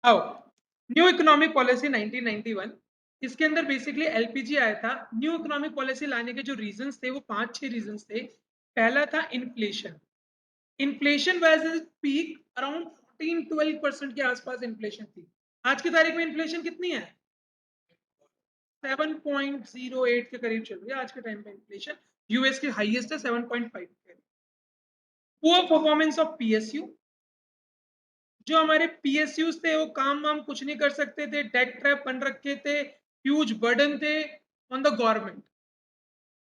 आओ, new economic policy 1991, इसके अंदर बेसिकली एलपीजी आया था। न्यू इकोनॉमिक पॉलिसी लाने के जो रीजंस थे वो 5-6 रीजंस थे। पहला था inflation. Inflation was peak around 14-12% के आसपास इन्फ्लेशन थी। आज की तारीख में इन्फ्लेशन कितनी है? 7.08 के करीब चल रही है आज के टाइम पे इन्फ्लेशन। यूएस के हाईएस्ट है 7.5 के। Poor performance of PSU. जो हमारे पीएसयूज थे वो काम वाम कुछ नहीं कर सकते थे, डेट ट्रैप बन रखे थे, ह्यूज बर्डन थे ऑन द गवर्नमेंट।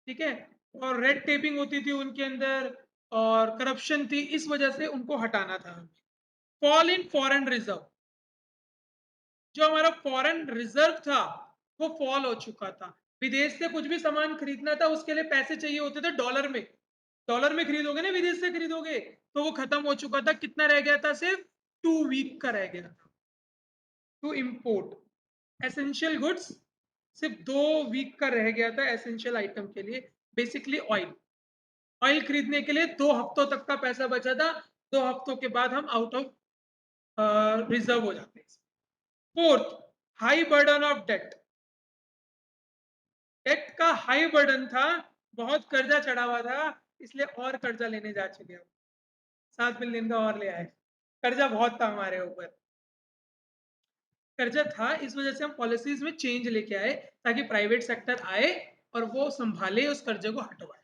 ठीक है, और रेड टेपिंग होती थी उनके अंदर और करप्शन थी, इस वजह से उनको हटाना था हमें। Fall in foreign reserve. जो हमारा फॉरेन रिजर्व था वो फॉल हो चुका था। विदेश से कुछ भी सामान खरीदना था उसके लिए पैसे चाहिए होते थे डॉलर में। डॉलर में खरीदोगे ना, विदेश से खरीदोगे तो वो खत्म हो चुका था। कितना रह गया था? सिर्फ 2 वीक का रह गया था टू इम्पोर्ट एसेंशियल गुड्स। सिर्फ 2 वीक का रह गया था एसेंशियल आइटम के लिए। Basically oil. ऑयल खरीदने के लिए 2 हफ्तों तक का पैसा बचा था। 2 हफ्तों के बाद हम आउट ऑफ रिजर्व हो जाते हैं। Fourth, high burden of debt. Debt का हाई बर्डन था, बहुत कर्जा चढ़ा हुआ था, इसलिए और कर्जा लेने जा चुके हम। 7 बिलियन का और ले आए। कर्जा बहुत था हमारे ऊपर। कर्जा था, इस वजह से हम पॉलिसीज में चेंज लेके आए ताकि प्राइवेट सेक्टर आए और वो संभाले, उस कर्जे को हटवाए।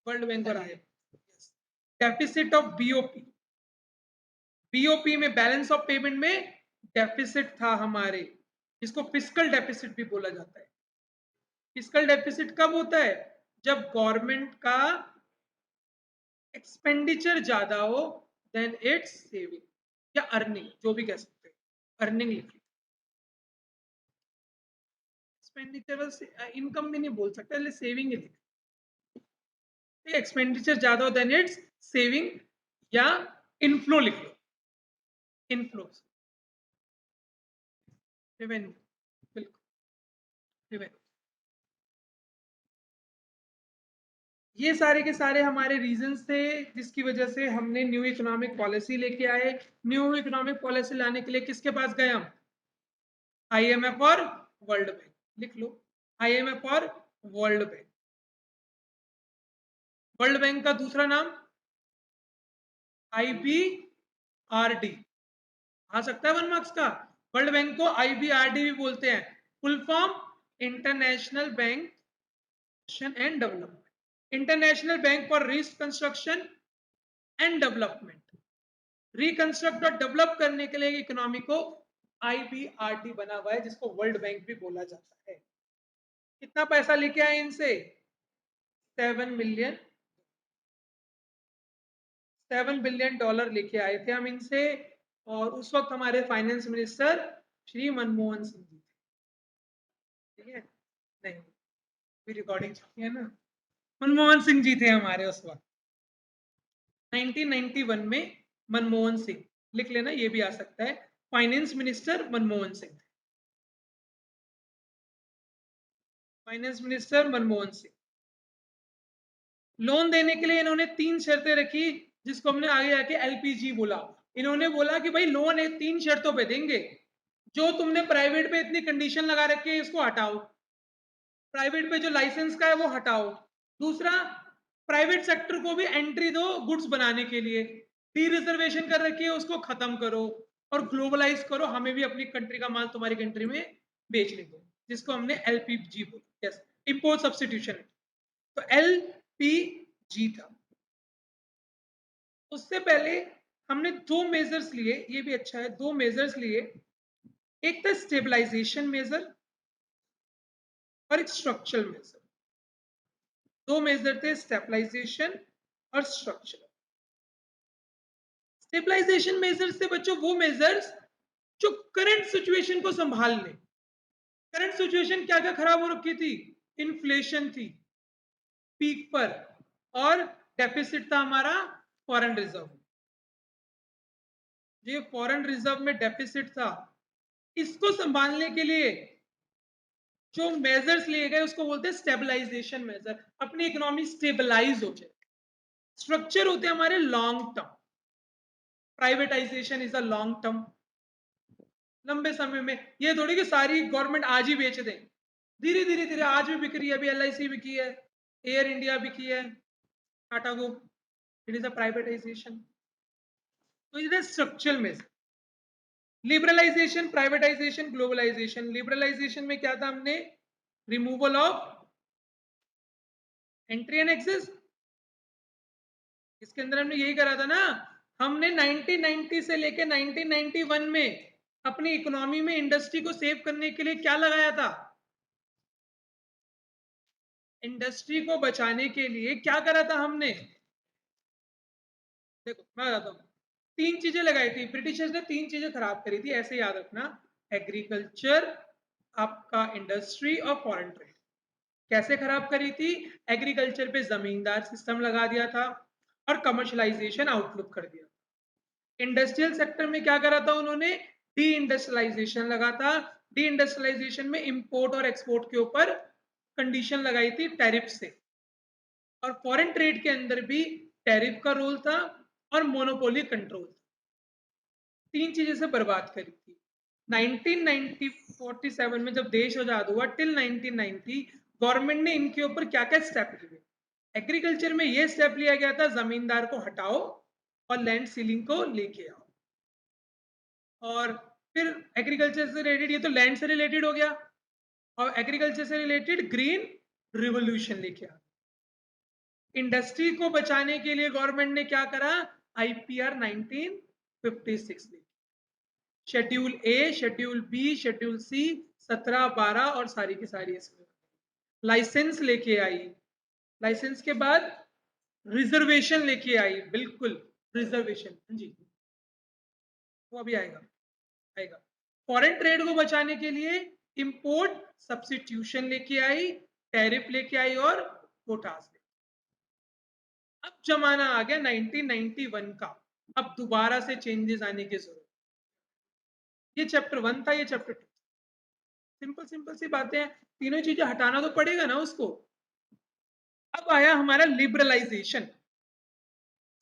वर्ल्ड बैंक और आए। Deficit of BOP. बीओपी में बैलेंस ऑफ पेमेंट में डेफिसिट था हमारे, जिसको फिस्कल डेफिसिट भी बोला जाता है। फिस्कल डेफिसिट कब होता है? जब गवर्नमेंट का एक्सपेंडिचर ज्यादा हो देन इट्स सेविंग या अर्निंग, जो भी कह सकते हैं। अर्निंग लिखिए, एक्सपेंडिचर इनकम भी नहीं बोल सकते, इसलिए सेविंग ही लिखिए। एक्सपेंडिचर ज्यादा हो देन इट्स सेविंग या इनफ्लो लिख लो। इनफ्लो, रेवेन्यू, बिल्कुल रेवेन्यू। ये सारे के सारे हमारे रीजंस थे जिसकी वजह से हमने न्यू इकोनॉमिक पॉलिसी लेके आए। न्यू इकोनॉमिक पॉलिसी लाने के लिए किसके पास गए हम? आईएमएफ और वर्ल्ड बैंक। लिख लो, आईएमएफ और वर्ल्ड बैंक। वर्ल्ड बैंक का दूसरा नाम आईबीआरडी। आ सकता है 1 मार्क्स का। वर्ल्ड बैंक को आईबीआरडी भी बोलते हैं। Full form international bank and development. International bank for reconstruction and development. Reconstruct और डेवलप करने के लिए इकोनॉमी को आईबीआरडी बना हुआ है, जिसको वर्ल्ड बैंक भी बोला जाता है। कितना पैसा लेके आए इनसे? 7 बिलियन $7 बिलियन लेके आए थे हम इनसे। और उस वक्त हमारे फाइनेंस मिनिस्टर श्री मनमोहन सिंह जी थे। ठीक है, नहीं भी रिकॉर्डिंग है ना। मनमोहन सिंह जी थे हमारे उस वक्त 1991 में। मनमोहन सिंह लिख लेना, ये भी आ सकता है। Finance minister Manmohan Singh. Finance minister Manmohan Singh. Loan देने के लिए इन्होंने 3 शर्तें रखी, जिसको हमने आगे आके एलपीजी बोला। इन्होंने बोला कि भाई लोन 3 शर्तों पे देंगे। जो तुमने प्राइवेट पे इतनी कंडीशन लगा रखी है इसको हटाओ। प्राइवेट पे जो लाइसेंस का है वो हटाओ। दूसरा, प्राइवेट सेक्टर को भी एंट्री दो गुड्स बनाने के लिए। डी रिजर्वेशन कर रखी है उसको खत्म करो और ग्लोबलाइज करो, हमें भी अपनी कंट्री का माल तुम्हारी कंट्री में बेचने दो, जिसको हमने एलपीजी बोला। Yes, import substitution. तो एलपीजी था। उससे पहले हमने 2 मेजर्स लिए, ये भी अच्छा है, 2 मेजर्स लिए। एक था स्टेबलाइजेशन मेजर और एक स्ट्रक्चरल मेजर। 2 मेजर थे, स्टेबलाइजेशन और स्ट्रक्चरल। स्टेबलाइजेशन मेजर्स थे बच्चों वो मेजर्स जो करंट सिचुएशन को संभाल ले। करंट सिचुएशन क्या क्या खराब हो रखी थी? इन्फ्लेशन थी पीक पर, और डेफिसिट था हमारा फॉरेन रिजर्व। ये फॉरेन रिजर्व में डेफिसिट था, इसको संभालने के लिए जो मेजर्स लिए गए उसको बोलते हैं स्टेबलाइजेशन मेजर। अपनी इकोनॉमी स्टेबलाइज हो जाए। स्ट्रक्चर होते हैं हमारे long term. Privatisation is a long term, लंबे समय में। ये थोड़ी कि सारी गवर्नमेंट आज ही बेच दें, धीरे धीरे धीरे आज भी बिक रही है, अभी LIC बिकी है, एयर इंडिया बिकी है, टाटा को, इट इज अ प्राइवेटाइजेशन। तो इधर स्ट्रक्चरल में लिबरलाइजेशन, प्राइवेटाइजेशन, ग्लोबलाइजेशन। लिबरलाइजेशन में क्या था हमने, removal of entry and access, इसके अंदर हमने यही करा था ना। हमने 1990 से लेके 1991 में अपनी इकोनॉमी में इंडस्ट्री को सेव करने के लिए क्या लगाया था, इंडस्ट्री को बचाने के लिए क्या करा था हमने। देखो मैं बताता हूँ, तीन चीजें लगाई थी ब्रिटिशर्स ने, तीन चीजें खराब करी थी, ऐसे याद रखना, एग्रीकल्चर, आपका इंडस्ट्री और फॉरेन ट्रेड। कैसे खराब करी थी, एग्रीकल्चर पे जमींदार सिस्टम लगा दिया था और कमर्शलाइजेशन आउटलुक कर दिया। इंडस्ट्रियल सेक्टर में क्या करा था उन्होंने, डी इंडस्ट्रियलाइजेशन लगा था। डी इंडस्ट्रियलाइजेशन में इंपोर्ट और एक्सपोर्ट के ऊपर कंडीशन लगाई थी टैरिफ से, और फॉरेन ट्रेड के अंदर भी टैरिफ का रोल था और मोनोपोली कंट्रोल। तीन चीजें से बर्बाद करी थी। 1947 में जब देश आजाद हुआ टिल 1990 गवर्नमेंट ने इनके ऊपर क्या क्या स्टेप लिए। एग्रीकल्चर में ये स्टेप लिया गया था, जमींदार को हटाओ और लैंड सीलिंग को लेके आओ। और फिर एग्रीकल्चर से रिलेटेड, ये तो लैंड से रिलेटेड हो गया, और एग्रीकल्चर से रिलेटेड ग्रीन रिवोल्यूशन लेके आ। इंडस्ट्री को बचाने के लिए गवर्नमेंट ने क्या करा, IPR 1956 लेके, शेड्यूल ए, शेड्यूल बी, शेड्यूल सी, 17, 12 और सारी की सारी इसमें लाइसेंस लेके आई। लाइसेंस के बाद रिजर्वेशन लेके आई, बिल्कुल रिजर्वेशन, हाँ जी, वो अभी आएगा, आएगा। फॉरेन ट्रेड को बचाने के लिए इंपोर्ट सब्स्टिट्यूशन लेके आई, टैरिफ लेके आई और कोटास लेके। अब जमाना आ गया 1991 का, अब दोबारा से चेंजेस आने की जरूरत। ये चैप्टर 1 था, ये चैप्टर 2, सिंपल सिंपल सी बातें हैं, तीनों चीजें हटाना तो पड़ेगा ना उसको। अब आया हमारा लिबरलाइजेशन।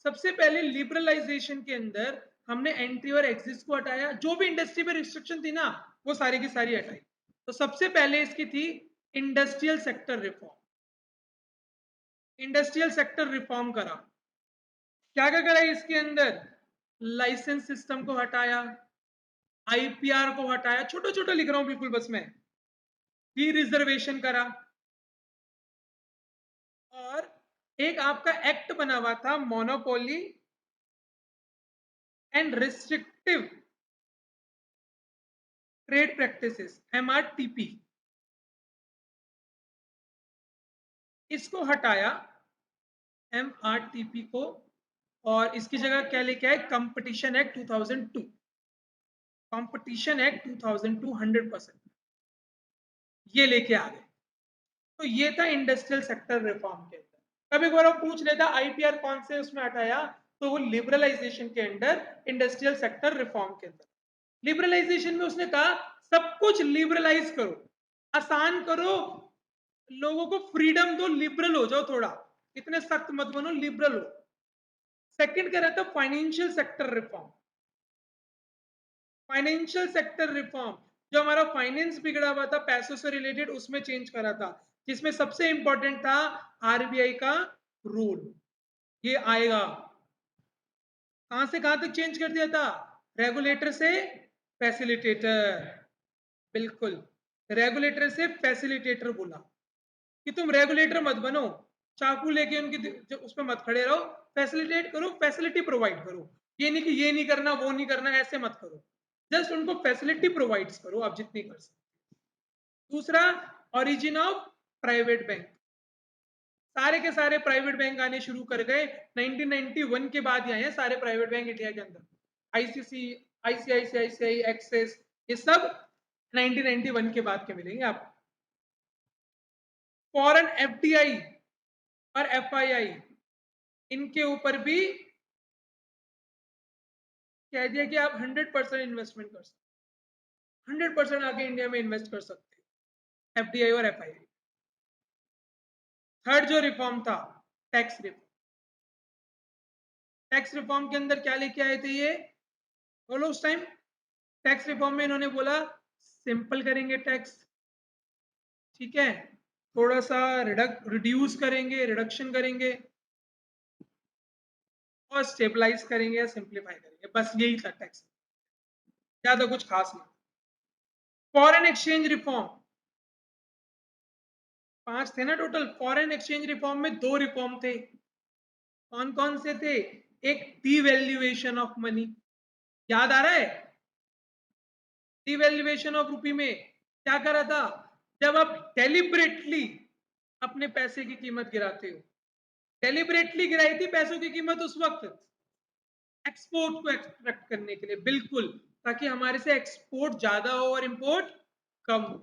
सबसे पहले लिबरलाइजेशन के अंदर हमने एंट्री और एग्जिट को हटाया, जो भी इंडस्ट्री पे रिस्ट्रिक्शन थी ना वो सारी की सारी हटाई। तो सबसे पहले इसकी थी industrial sector reform. Industrial sector reform करा, क्या क्या करा इसके अंदर, लाइसेंस सिस्टम को हटाया, IPR को हटाया, छोटा छोटा लिख रहा हूं बिल्कुल बस मैं, डी रिजर्वेशन करा, और एक आपका एक्ट बना हुआ था monopoly and restrictive trade practices, MRTP, इसको हटाया, MRTP को, और इसकी जगह क्या लेके आए, कंपटीशन एक्ट 2002, कंपटीशन एक्ट 2002 100% ये लेके आ गए। तो ये था इंडस्ट्रियल सेक्टर रिफॉर्म के अंदर। कभी बार पूछ लेता IPR कौन से उसमें हटाया, तो वो लिबरलाइजेशन के अंडर, इंडस्ट्रियल सेक्टर रिफॉर्म के अंदर। लिबरलाइजेशन में उसने कहा सब कुछ लिबरलाइज करो, आसान करो, लोगों को फ्रीडम दो, लिबरल हो जाओ थोड़ा, इतने सख्त मत बनो, लिबरल हो। सेकंड कह रहा था financial sector reform. Financial sector reform, जो हमारा फाइनेंस बिगड़ा हुआ था पैसों से रिलेटेड, उसमें चेंज करा था, जिसमें सबसे इंपॉर्टेंट था RBI का रूल। ये आएगा, कहां से कहां तक चेंज कर दिया था, रेगुलेटर से फैसिलिटेटर, बिल्कुल, रेगुलेटर से फैसिलिटेटर बोला कि तुम रेगुलेटर मत बनो, चाकू लेके उनकी उस पर मत खड़े रहो, फैसिलिटेट करो, फैसिलिटी प्रोवाइड करो। ये नहीं कि ये नहीं करना वो नहीं करना, ऐसे मत करो, जस्ट उनको फैसिलिटी प्रोवाइड करो आप जितनी कर सकते। दूसरा, ओरिजिन ऑफ प्राइवेट बैंक, सारे के सारे प्राइवेट बैंक आने शुरू कर गए 1991 के बाद ही आए हैं सारे प्राइवेट बैंक इंडिया के अंदर। ICC, ICICI, एक्सेस, ये सब 1991 के बाद के मिलेंगे आप। फॉरेन FDI और FII, इनके ऊपर भी कह दिया कि आप 100% इन्वेस्टमेंट कर सकते, 100% आके इंडिया में इन्वेस्ट कर सकते हैं, FDI और FII। थर्ड जो रिफॉर्म था, टैक्स रिफॉर्म। टैक्स रिफॉर्म के अंदर क्या लेके आए थे ये, बोलो उस टाइम, टैक्स रिफॉर्म में इन्होंने बोला सिंपल करेंगे टैक्स, ठीक है, थोड़ा सा रिड्यूस करेंगे, रिडक्शन करेंगे और स्टेबलाइज करेंगे या सिंप्लीफाई करेंगे, बस यही था टैक्स, ज्यादा कुछ खास नहीं। फॉरेन एक्सचेंज रिफॉर्म, 5 थे ना टोटल। फॉरेन एक्सचेंज रिफॉर्म में 2 रिफॉर्म थे। कौन कौन से थे? एक डिवैल्यूएशन ऑफ मनी, याद आ रहा है? डिवैल्यूएशन ऑफ रूपी में क्या करा था? जब आप डेलिबरेटली अपने पैसे की कीमत गिराते हो, डेलिबरेटली गिराई थी पैसों की कीमत उस वक्त एक्सपोर्ट को एक्सट्रैक्ट करने के लिए, बिल्कुल, ताकि हमारे से एक्सपोर्ट ज्यादा हो और इंपोर्ट कम हो,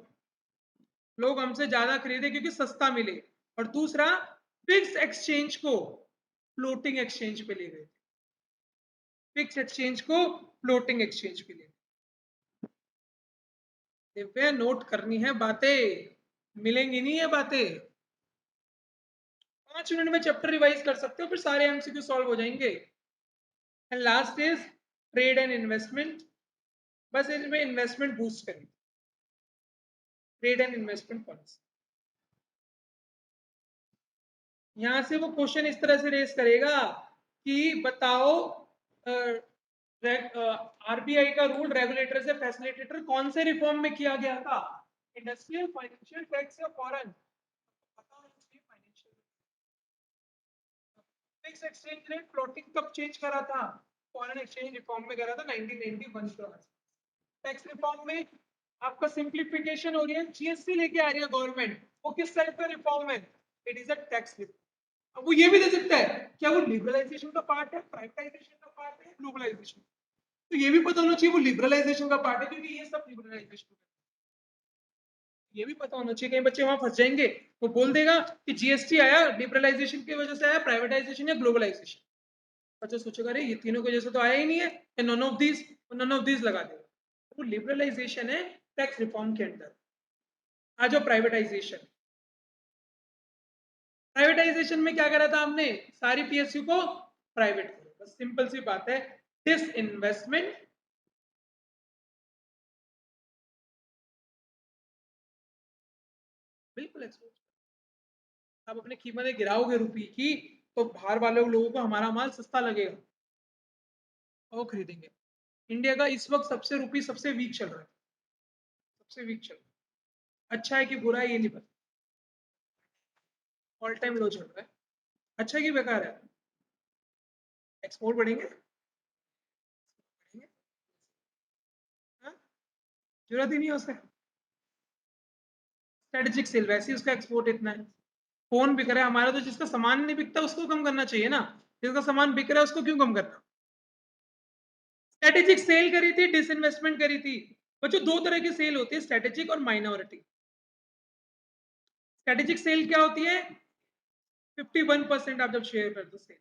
लोग हमसे ज्यादा खरीदे क्योंकि सस्ता मिले। और दूसरा, फिक्स एक्सचेंज को फ्लोटिंग एक्सचेंज पे ले गए, फिक्स एक्सचेंज को फ्लोटिंग एक्सचेंज पे ले। दिव्या नोट करनी है बातें, मिलेंगी नहीं ये बातें। 5 मिनट में चैप्टर रिवाइज कर सकते हो, फिर सारे एमसीक्यू सॉल्व हो जाएंगे। And last is trade and investment, बस इसमें इन्वेस्टमेंट बूस्ट करें, ट्रेड एंड इन्वेस्टमेंट पॉलिसी। यहां से वो क्वेश्चन इस तरह से रेस करेगा कि बताओ आरबीआई का रूल रेगुलेटर से फैसिलिटेटर कौन से रिफॉर्म में किया गया था? इंडस्ट्रियल, फाइनेंशियल, टैक्स या foreign? Financial. Fix exchange rate floating कब चेंज करा था? फॉरेन एक्सचेंज रिफॉर्म में करा था 1991 के बाद। टैक्स रिफॉर्म में आपका सिंप्लीफिकेशन हो रही है, जीएसटी लेके आ रही है गवर्नमेंट, वो किस टाइप का रिफॉर्म है? It is a tax reform. अब वो ये भी दे सकता है, क्या वो लिबरलाइजेशन का पार्ट है, प्राइवेटाइजेशन का पार्ट है, ग्लोबलाइजेशन? तो ये भी पता होना चाहिए वो लिबरलाइजेशन का पार्ट है, क्योंकि ये सब लिबरलाइजेशन, ये भी पता होना चाहिए, कई बच्चे वहां फंस जाएंगे। वो बोल देगा कि जीएसटी आया लिबरलाइजेशन की वजह से आया, प्राइवेटाइजेशन या ग्लोबलाइजेशन। बच्चा सोचेगा अरे ये तीनों की वजह से तो आया ही नहीं है, नन ऑफ दीज लगा देगा। वो लिबरलाइजेशन है टैक्स रिफॉर्म के अंदर। आ जाओ प्राइवेटाइजेशन। प्राइवेटाइजेशन में क्या करा था हमने? सारी पीएसयू को प्राइवेट करो, बस सिंपल सी बात है, डिस इन्वेस्टमेंट, बिल्कुल एक्सपोर्ट। आप अपनी कीमतें गिराओगे रुपये की, तो बाहर वाले लोगों को हमारा माल सस्ता लगेगा, वो खरीदेंगे। इंडिया का इस वक्त सबसे रुपये सबसे वीक चल रहा है, सबसे वीक चल रहा है। अच्छा है कि बुरा है ये नहीं पता, ऑल टाइम लो चल रहा है। अच्छा है कि बेकार है? एक्सपोर्ट बढ़ेंगे, हाँ? जरूरत ही नहीं है उसका। स्ट्रेटेजिक सेल, वैसे ही उसका एक्सपोर्ट इतना है। फोन बिक रहा है हमारा, तो जिसका सामान नहीं बिकता उसको कम करना चाहिए ना, जिसका सामान बिक रहा है उसको क्यों कम करना? स्ट्रेटेजिक सेल करी थी, डिसइन्वेस्टमेंट करी थी। बच्चों, 2 तरह की सेल होती है, स्ट्रेटेजिक और माइनॉरिटी। स्ट्रेटेजिक सेल क्या होती है? 51% आप जब शेयर कर दो सेल,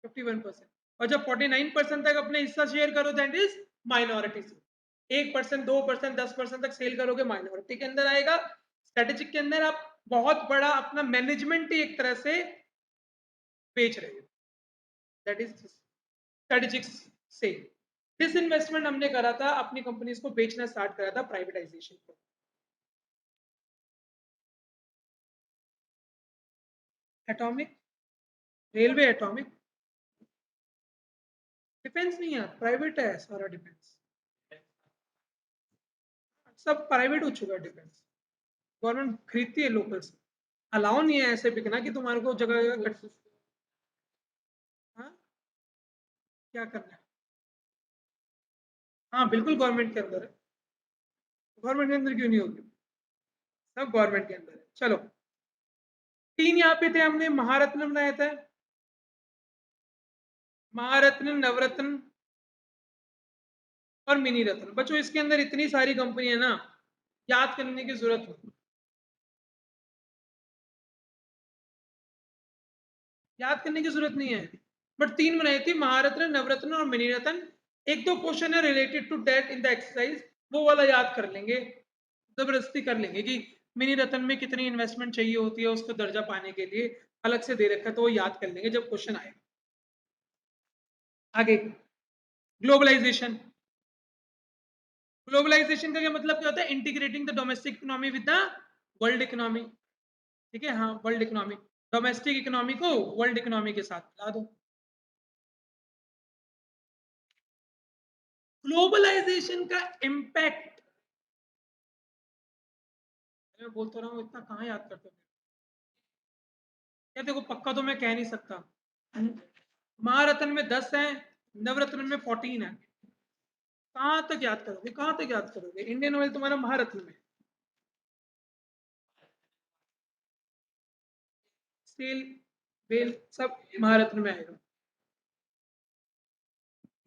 51%, और जब 49% तक अपने हिस्सा शेयर करो, दैट इज माइनॉरिटी सेल। 1%, 2%, 10% तक सेल करोगे, माइनॉरिटी के अंदर आएगा। स्ट्रेटेजिक के अंदर आप बहुत बड़ा अपना मैनेजमेंट ही एक तरह से बेच रहे हो, that is strategic cell. Disinvestment हमने करा था, अपनी कंपनीज को बेचना स्टार्ट करा था, प्राइवेटाइजेशन को। एटॉमिक, रेलवे एटॉमिक, डिफेंस नहीं है, प्राइवेट है सारा डिफेंस, सब प्राइवेट हो चुका है डिफेंस। गवर्नमेंट खरीदती है लोकल से, अलाउ नहीं है ऐसे बिकना कि तुम्हारे को जगह जगह कट। हाँ, क्या करना है? हाँ बिल्कुल गवर्नमेंट के अंदर है, गवर्नमेंट के अंदर क्यों नहीं होगी, सब गवर्नमेंट के अंदर है। चलो, 3 यहाँ पे थे, हमने महारत्न बनाया था, महारत्न, नवरत्न और मिनी रत्न। बच्चों इसके अंदर इतनी सारी कंपनी है ना, याद करने की जरूरत नहीं, याद करने की जरूरत नहीं है। बट 3 बनाई थी, महारत्न, नवरत्न और मिनी रत्न। एक दो क्वेश्चन है related to debt in the exercise, वो वाला याद कर लेंगे, जबरदस्ती कर लेंगे कि मिनी रत्न में कितनी इन्वेस्टमेंट चाहिए होती है उसको दर्जा पाने के लिए, अलग से दे रखा है, तो वो याद कर लेंगे जब क्वेश्चन आएगा। आगे, ग्लोबलाइजेशन, ग्लोबलाइजेशन का क्या मतलब क्या होता है? Integrating the domestic economy with the world economy. ठीक है, हाँ, वर्ल्ड इकोनॉमी, डोमेस्टिक इकोनॉमी को वर्ल्ड इकोनॉमी के साथ मिला दो। ग्लोबलाइजेशन का इम्पैक्ट, मैं बोल तो रहा हूँ, इतना कहाँ याद करते हो? क्या देखो, पक्का तो मैं कह नहीं सकता। महारत्न में 10 है, नवरत्न में 14 है। कहाँ तक याद करोगे, कहाँ तक याद करोगे? इंडियन ऑयल तुम्हारा महारत्न में, स्टील, बेल सब महारत्न में आएगा।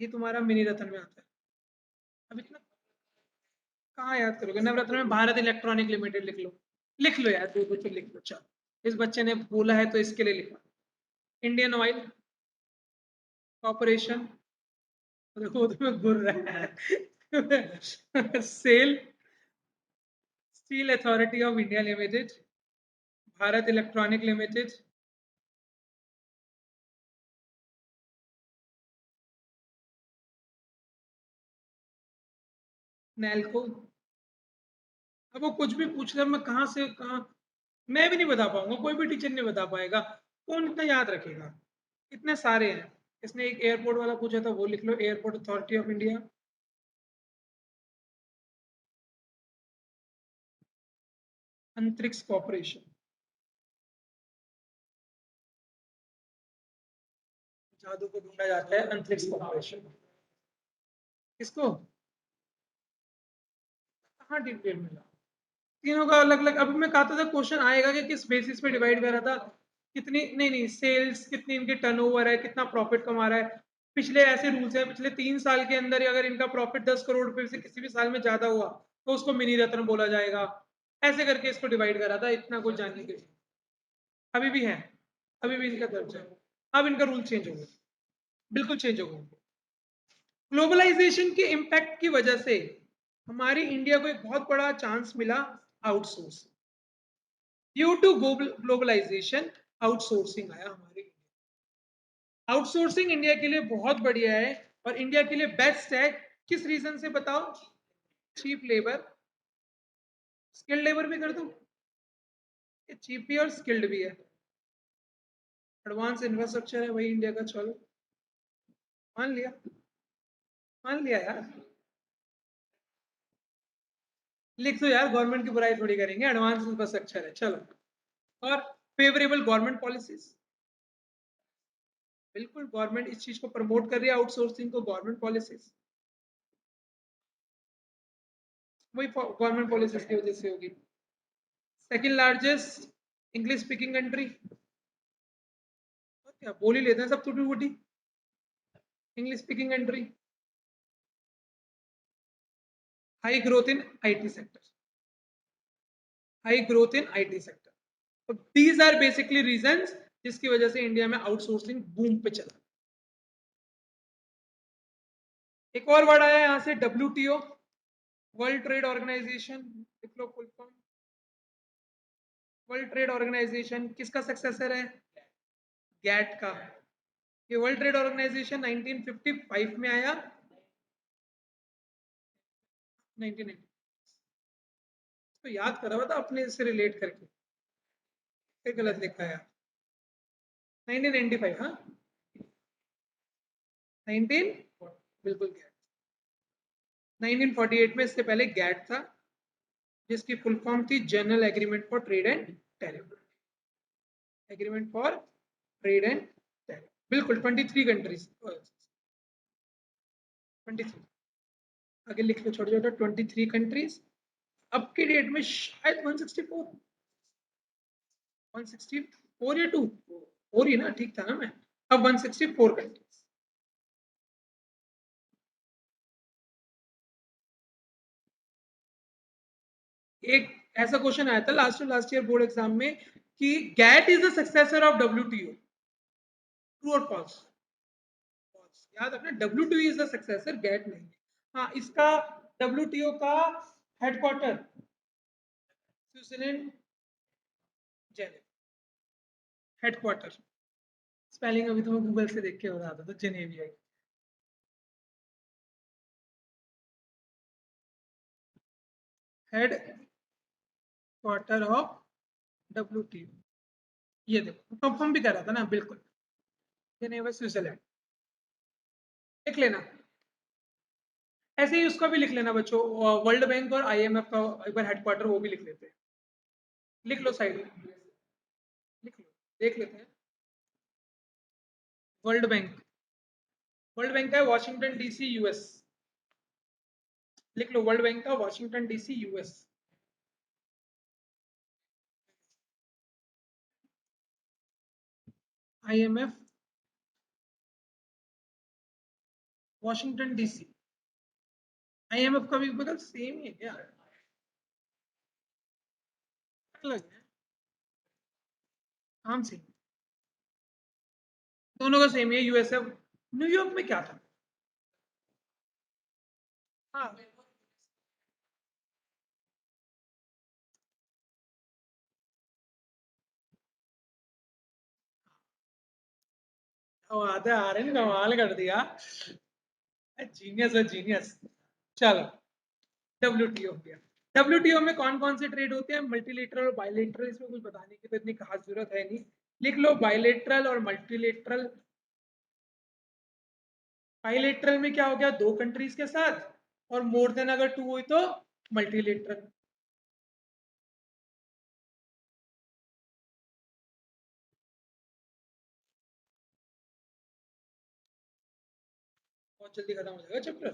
ये तुम्हारा मिनी रत्न में आता है। अब इतना कहाँ याद करोगे? नवरत्न में भारत इलेक्ट्रॉनिक लिमिटेड लिख लो, लिख लो यार, दो बच्चे लिख लो, चलो इस बच्चे ने बोला है तो इसके लिए लिखा। इंडियन ऑयल कॉर्पोरेशन, देखो तुम्हें घुर रहा है। SAIL, steel authority of India limited, Bharat electronic limited, NALCO. अब वो कुछ भी पूछ ले, मैं कहाँ से कहाँ, मैं भी नहीं बता पाऊंगा, कोई भी टीचर नहीं बता पाएगा। कौन इतना याद रखेगा? इतने सारे हैं। इसने एक एयरपोर्ट वाला पूछा था, वो लिख लो, एयरपोर्ट अथॉरिटी ऑफ इंडिया। अंतरिक्ष कॉर्पोरेशन, जादू को ढूंढा जाता है अंतरिक्ष कॉर्पोरेशन। किसको? कहाँ डिटेल मिला? तीनों का अलग अलग, अभी मैं कहता था क्वेश्चन आएगा कि किस बेसिस पे डिवाइड करा था, कितनी, नहीं नहीं, सेल्स कितनी, इनके टर्नओवर है, कितना प्रॉफिट कमा रहा है। पिछले ऐसे रूल्स है, पिछले 3 साल के अंदर ही अगर इनका प्रॉफिट 10 करोड़ रुपए से किसी भी साल में ज्यादा हुआ तो उसको मिनी रत्न बोला जाएगा। ऐसे करके इसको डिवाइड करा था, इतना कुछ जानने के लिए। अभी भी है, अभी भी इनका दर्ज है। अब इनका रूल चेंज होगा, बिल्कुल चेंज होगा। ग्लोबलाइजेशन के इम्पैक्ट की वजह से हमारी इंडिया को एक बहुत बड़ा चांस मिला outsource. Due to globalisation outsourcing आया हमारे। आउटसोर्सिंग इंडिया के लिए बहुत बढ़िया है और इंडिया के लिए बेस्ट है। किस रीजन से बताओ? चीप लेबर, स्किल्ड लेबर भी कर दो, ये चीप भी और स्किल्ड भी है। एडवांस इंफ्रास्ट्रक्चर है वही इंडिया का, चलो मान लिया, मान लिया यार। लिख दो यार, गवर्नमेंट की बुराई थोड़ी करेंगे, एडवांस इंफ्रास्ट्रक्चर है, चलो। और फेवरेबल गवर्नमेंट पॉलिसीज, बिल्कुल गवर्नमेंट इस चीज को प्रमोट कर रही है, आउटसोर्सिंग को, गवर्नमेंट पॉलिसीज, वही गवर्नमेंट पॉलिसीज की वजह से होगी। Second largest English speaking country, क्या बोल ही लेते हैं सब टूटी फूटी। English speaking country, high growth in IT sector, high growth in IT sector, तो दीज आर बेसिकली रीजंस जिसकी वजह से इंडिया में आउटसोर्सिंग बूम पे चला। एक और वर्ड आया यहां से, डब्ल्यूटीओ, वर्ल्ड ट्रेड ऑर्गेनाइजेशन, लिख लो full form. World trade organization किसका सक्सेसर है? गैट का। ये वर्ल्ड ट्रेड ऑर्गेनाइजेशन 1955 में आया, 1990, तो याद करा हुआ था अपने से रिलेट करके, फिर गलत लिखा है। 1995, हाँ, 19, बिल्कुल गैट। 1948 में इससे पहले गैट था, जिसकी फुल फॉर्म थी general agreement for trade and tariff, agreement for trade and tariff, बिल्कुल 23 कंट्रीज, 23, आगे लिख लो छोटे छोटे, 23 कंट्रीज। अब की डेट में शायद 164, 164 या 2, 4 ही ना, ठीक था ना मैं? अब 164 कंट्रीज। एक ऐसा क्वेश्चन आया था लास्ट ईयर बोर्ड एग्जाम में कि GATT is the successor of WTO, true और फॉल्स? याद रखना, WTO is the successor, GATT नहीं है। हाँ, इसका डब्ल्यूटीओ का headquarter Switzerland, Geneva, headquarter. Spelling अभी तो मैं गूगल से देख के बता था, तो Geneva. Headquarter of WTO। ये देखो कंफर्म भी कर रहा था ना, बिल्कुल जेनेवा स्विट्जरलैंड। लिख लेना, ऐसे ही उसका भी लिख लेना बच्चों, वर्ल्ड बैंक और IMF का एक बार हेडक्वार्टर वो भी लिख लेते हैं। लिख लो साइड में, लिख लो, देख लेते हैं। वर्ल्ड बैंक, वर्ल्ड बैंक का है वॉशिंगटन DC US। लिख लो वर्ल्ड बैंक का Washington DC US। IMF Washington DC। IMF का भी मतलब सेम ही है क्या, अलग है, आम सेम, दोनों का सेम है। USA न्यूयॉर्क में क्या था, हाँ आते आ रहे हैं, कमाल कर दिया, जीनियस है जीनियस। चलो WTO हो गया। WTO में कौन कौन से ट्रेड होते हैं, मल्टीलेटरल और बायलेटरल, इसमें कुछ बताने की तो इतनी खास जरूरत है नहीं। लिख लो बायलेटरल और मल्टीलेटरल। बायलेटरल में क्या हो गया, दो कंट्रीज के साथ, और मोर देन अगर टू हुई तो मल्टीलेटरल। बहुत जल्दी खत्म हो जाएगा चैप्टर,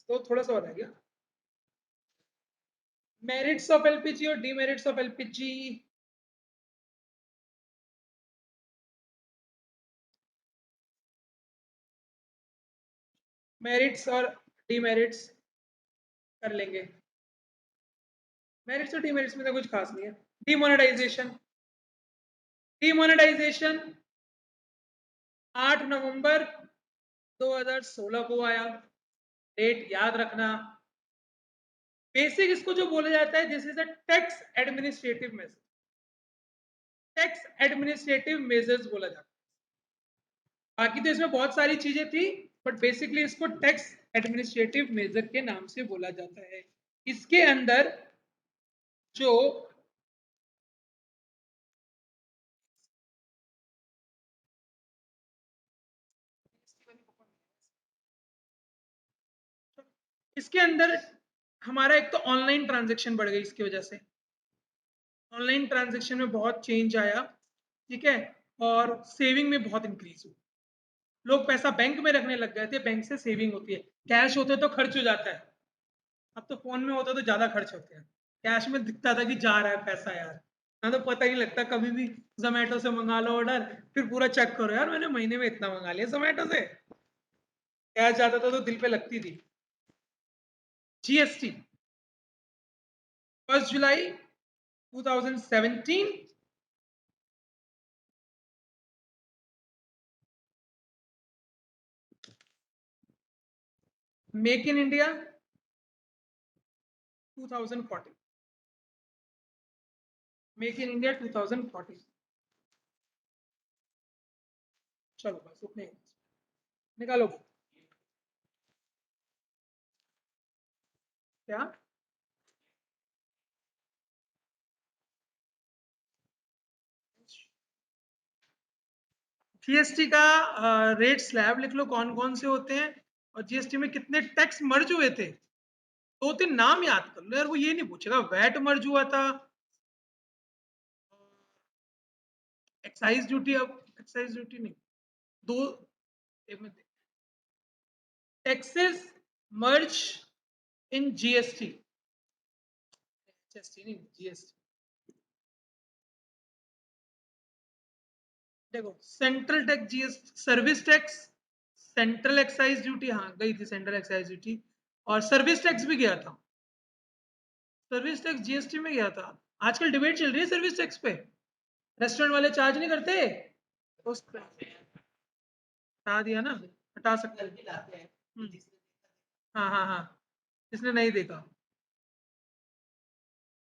तो थोड़ा सा रह गया। मेरिट्स ऑफ LPG और डीमेरिट्स ऑफ LPG। मेरिट्स और डीमेरिट्स कर लेंगे। मेरिट्स और डीमेरिट्स में तो कुछ खास नहीं है। डिमोनेटाइजेशन, डिमोनेटाइजेशन 8 नवंबर 2016 को आया, डेट याद रखना। बेसिक इसको जो बोला जाता है, this is a tax administrative measure, tax administrative measures बोला जाता है। बाकी तो इसमें बहुत सारी चीजें थी, बट बेसिकली इसको टैक्स एडमिनिस्ट्रेटिव मेजर के नाम से बोला जाता है। इसके अंदर जो इसके अंदर हमारा एक तो ऑनलाइन ट्रांजेक्शन बढ़ गई, इसकी वजह से ऑनलाइन ट्रांजेक्शन में बहुत चेंज आया, ठीक है, और सेविंग में बहुत इंक्रीज हुई। लोग पैसा बैंक में रखने लग गए थे, बैंक से सेविंग होती है। कैश होते तो खर्च हो जाता है, अब तो फोन में होता तो ज्यादा खर्च होते हैं। कैश में दिखता था कि जा रहा है पैसा यार, ना तो पता ही नहीं लगता, कभी भी जोमेटो से मंगा लो ऑर्डर, फिर पूरा चेक करो यार मैंने महीने में इतना मंगा लिया जोमेटो से। कैश जाता था तो दिल पे लगती थी। GST 1 जुलाई 2017, make in India 2040, make in India 2040। चलो बस उतने निकालो। क्या GST का रेट स्लैब लिख लो, कौन कौन से होते हैं, और GST में कितने टैक्स मर्ज हुए थे, दो तीन नाम याद कर लो यार, वो ये नहीं पूछेगा वैट मर्ज हुआ था, एक्साइज ड्यूटी, अब एक्साइज ड्यूटी नहीं, दो टैक्सेस मर्ज इन GST, GST नहीं GST। देखो central tax, GST service tax, central excise duty, हाँ गई थी सेंट्रल एक्साइज ड्यूटी, और सर्विस टैक्स भी गया था, सर्विस टैक्स GST में गया था। आजकल डिबेट चल रही है सर्विस टैक्स पे, रेस्टोरेंट वाले चार्ज नहीं करते, उस हटा दिया ना, हटा सकते हैं। हाँ हाँ हाँ, इसने नहीं देखा।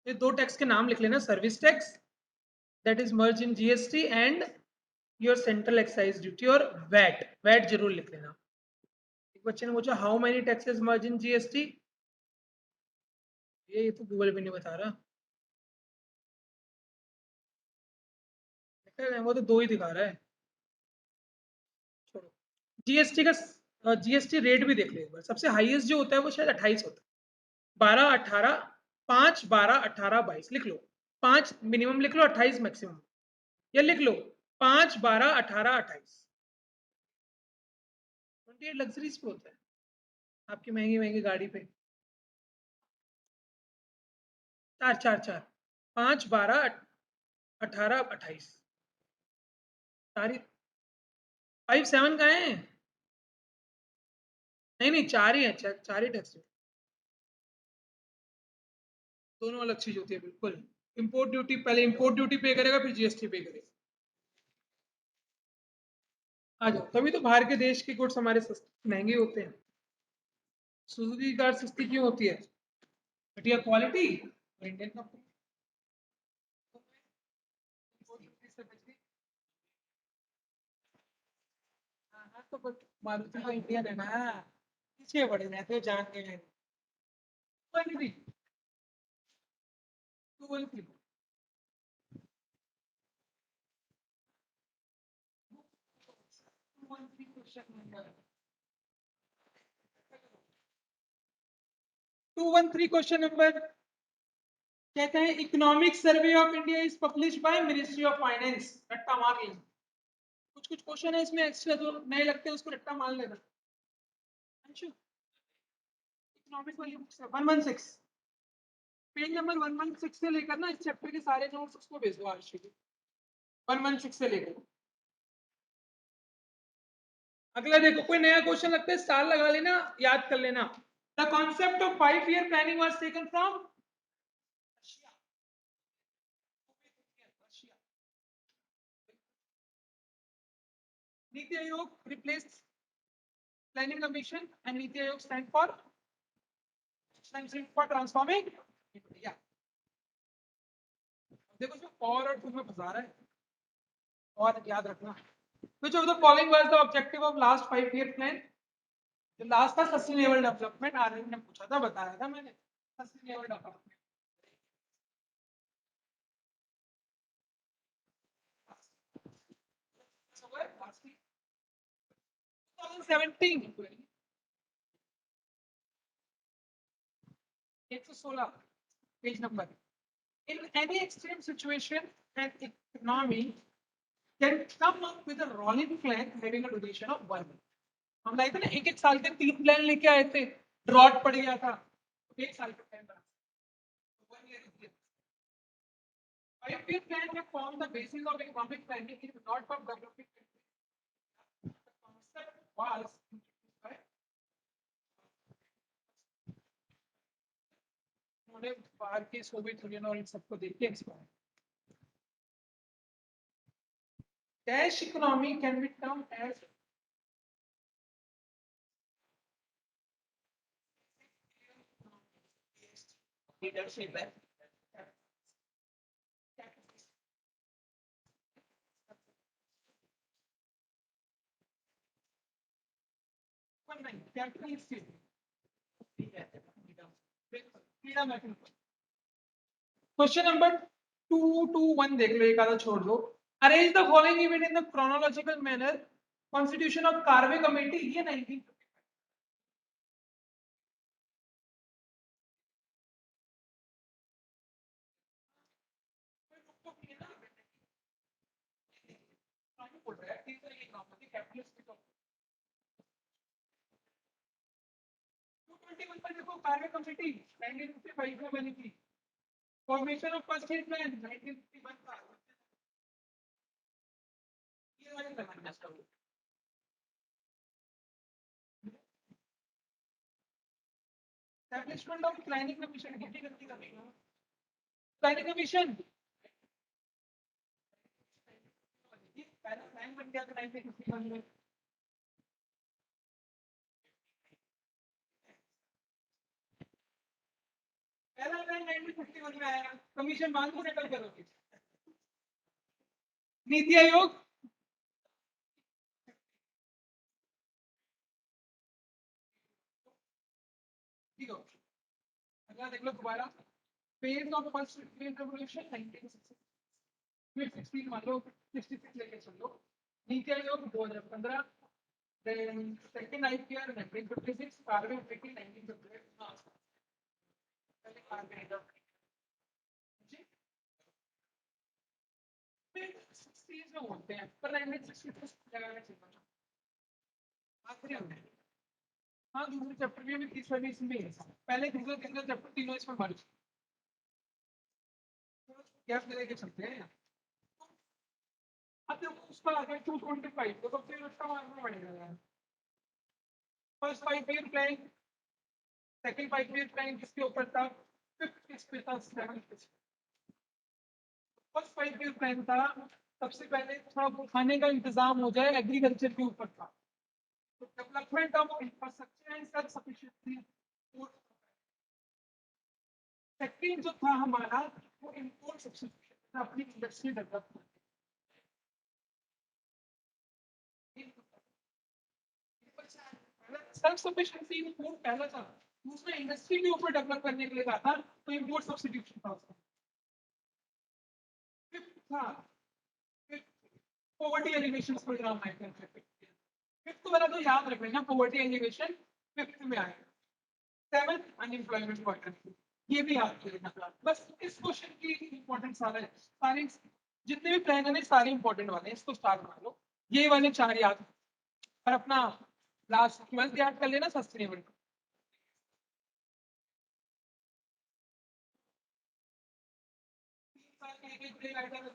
ये दो टैक्स के नाम लिख लेना, service tax that is merge in GST and your central excise duty, और वैट, वैट जरूर लिख लेना। एक बच्चे ने पूछा how many taxes merge in GST, ये तो गूगल भी नहीं बता रहा। वो तो 2 ही दिखा रहा है। छोड़ो। जीएसटी का जीएसटी रेट भी देख लो एक बार। सबसे हाईएस्ट जो होता है वो शायद 28 होता है। 12 18 5 12 18 22 लिख लो। 5 मिनिमम लिख लो, 28 मैक्सिमम। या लिख लो 5 12 18 28। 28 लग्जरीज पे होता है, आपकी महंगी महंगी गाड़ी पे। 4 4 4 5 12 18 28। सारी 5 7 का है। नहीं नहीं, 4 ही है, 4 ही टैक्स। दोनों अलग चीज होती है बिल्कुल। इंपोर्ट ड्यूटी, पहले इंपोर्ट ड्यूटी पे करेगा फिर जीएसटी पे करेगा। आ जाओ, तभी तो बाहर के देश के गुड्स हमारे महंगे होते हैं। सुजुकी की कार सस्ती क्यों होती है? घटिया क्वालिटी और इंडियन कंपनी। हाँ तो मारुति तो इंडियन है ना, पीछे पड़े रहते हो जान के। 213 213 क्वेश्चन नंबर। कहते हैं economic survey of India is publish by ministry of finance. रट्टा मार लेना। कुछ कुछ क्वेश्चन है इसमें एक्स्ट्रा जो नए लगते हैं उसको रट्टा मार लेना। इकोनॉमिक वाली बुक्स है 116। पेज नंबर 116 से लेकर ना इस चैप्टर के सारे नोट्स उसको भेज दो आरशी को। 116 से लेकर अगला देखो, कोई नया क्वेश्चन लगता है साल लगा लेना, याद कर लेना। The concept of 5 year planning was taken from Russia. NITI Aayog replace planning commission and NITI Aayog stand for transforming India. देखो इसमें और तुम्हें फंसा रहा है। और याद रखना, which of the following was the objective of last 5 year plan? जो लास्ट था सस्टेनेबल डेवलपमेंट, आरएन ने पूछा था, बताया था मैंने। Sustainable development 2017 116 page number. In any extreme situation, an economy can come up with a rolling plan having a duration of 1 year. हम लाए थे ना, एक एक साल के 3 प्लान लेके आए थे। ड्रॉट पड़ गया था तो 1 साल का प्लान बना। 1 year 5 year plan may form the basis of economic planning in not for developing countries. The concept was introduced by उन्होंने बाहर के सोवियत यूनियन और इन सबको देख के expire. Dash economy can be term as leadership है। Question number 221 देख लो, एक आधा छोड़ दो। Arrange the following event in the chronological manner. Constitution of Karve committee, ये 19। कार्वे कमेटी 1955 में बनी थी। Formation of first state plan 1951 का। ये वाले बनाना चाहिए। एस्टैब्लिशमेंट ऑफ प्लानिंग कमीशन कितनी गलती कर रही है? प्लानिंग कमीशन पहला प्लान बन गया था 1951 में। पहला प्लान 1951 में आया, कमीशन बाद में सेटल करोगे। नीति आयोग ठीक है। अगला देख लो दोबारा, phase of first green revolution 1960, फिर 16 मान लो, 66 लेके चल लो, NITI Aayog 2015, then second IPR 1956, carbon tracking 1958, हां पहले कार्बन जी 60s में होते हैं, पर 1960 लगाना चाहिए आखिरी में। हाँ दूसरे चैप्टर में भी 30 इसमें है, पहले दूसरा तीसरा चैप्टर तीनों इसमें मर्ज, क्या लेके चलते हैं। अब देखो उसका आ गया 225, तो फिर उसका मार्क्स बढ़ेगा यार। First 5 year plan, second 5 year plan किसके ऊपर था, फिफ्थ किस पे था, सेवंथ। फर्स्ट 5 ईयर प्लान था, सबसे पहले थोड़ा खाने का इंतजाम हो जाए, एग्रीकल्चर के ऊपर था, तो development of infrastructure and self sufficiency. Second जो था हमारा, वो इंपोर्ट सब्सिट्यूशन, अपनी इंडस्ट्री डेवलपमेंट, सेल्फ सफिशिएंसी इन फूड पहला था, दूसरा इंडस्ट्री के ऊपर डेवलप करने के लिए कहा था, तो इंपोर्ट सब्सिट्यूशन था उसका। फिफ्थ था, पॉवर्टी एलिवेशन प्रोग्राम है, फिफ्थ वाला तो याद रख लेना, पॉवर्टी एलिवेशन फिफ्थ में आएगा। सेवंथ अनएम्प्लॉयमेंट क्वार्टर, ये भी याद रखना। बस इस क्वेश्चन की इंपॉर्टेंट सारे सारे जितने भी प्लान है सारे इंपॉर्टेंट वाले हैं, इसको स्टार मान लो, ये वाले चार याद, और अपना लास्ट ट्वेल्थ याद कर लेना, सस्टेनेबल।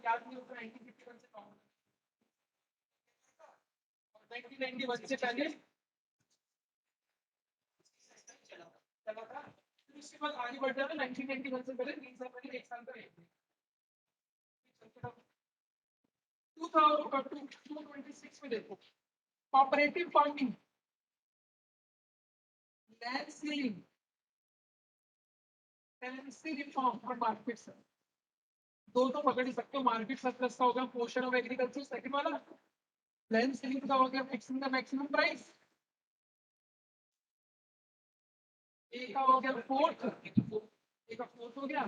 याद नहीं होता 1951 से कौन, 1991 से पहले चला था, फिर उसके बाद आगे बढ़ जाना, 1991 से पहले 3 साल पहले, 1 साल का 226 में देखो, cooperative farming, land ceiling, tenancy reform और market से दो तो पकड़ ही सकते हो, मार्केट सरप्लस का हो गया पोर्शन ऑफ एग्रीकल्चर, सेकंड वाला लैंड सीलिंग का हो गया फिक्सिंग द मैक्सिमम प्राइस, ए का हो गया फोर्थ, ए का फोर्थ हो गया,